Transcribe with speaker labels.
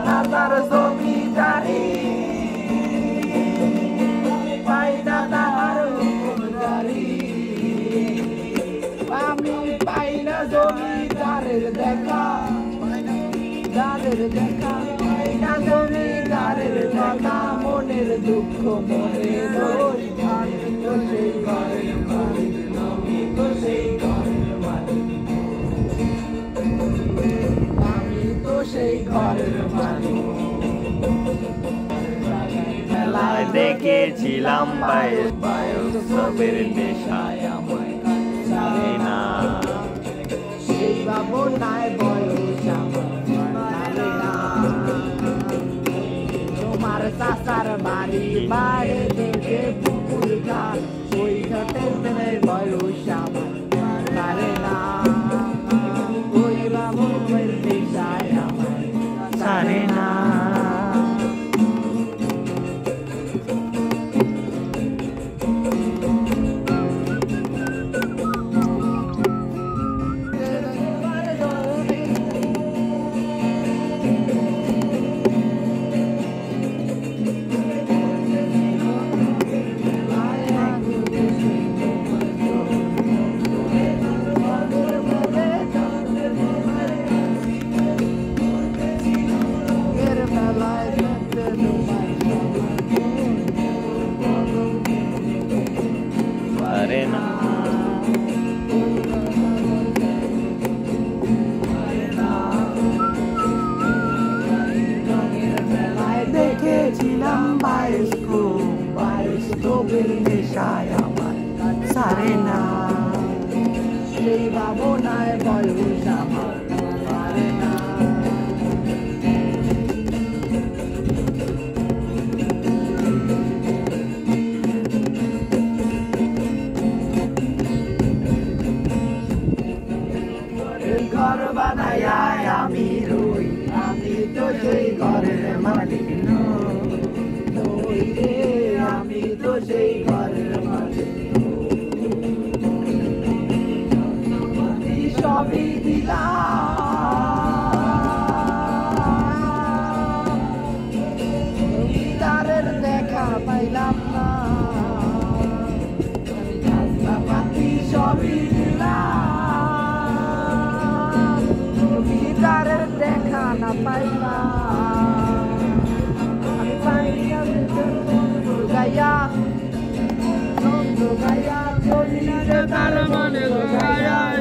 Speaker 1: তার জমিদারি পাই না তার হুকুমদারি আমি পাই না জমিদারের দেখা পাই না জমিদারের দেখা মনের দুঃখ মনে রই আমি তো সেই ঘরের মালিক আমি তো সেই ঘরের মালিক আমি তো সেই ঘরের মালিক মেলায় দেখেছিলাম বায়োসবের নেশায় আমায় জানে না সেই ভাবনায় বয়স আমার জানে না তোমার চাচার বাড়ি বাইরে দেখে পুকুর ঘাট ওই ঘাটের বয়স আমার জানে না ওই ভাবনার নেশায় আমায় জানে না দেখেছিলাম বায়োস্কোপের নেশায় আমার সারে না সেই ভাবনায় বয়স আমার সারে না ঘর বানায় আমি রই আমি তো সেই ঘরের মালিক নই রে আমি তো সেই ঘরের মালিক সবই দিলাম জমিদারের দেখা পাইলাম না পাতি সবই দিলাম জমিদারের দেখা না পাইলাম আমি পাইলাম গায়া জমিদার মানে গায়া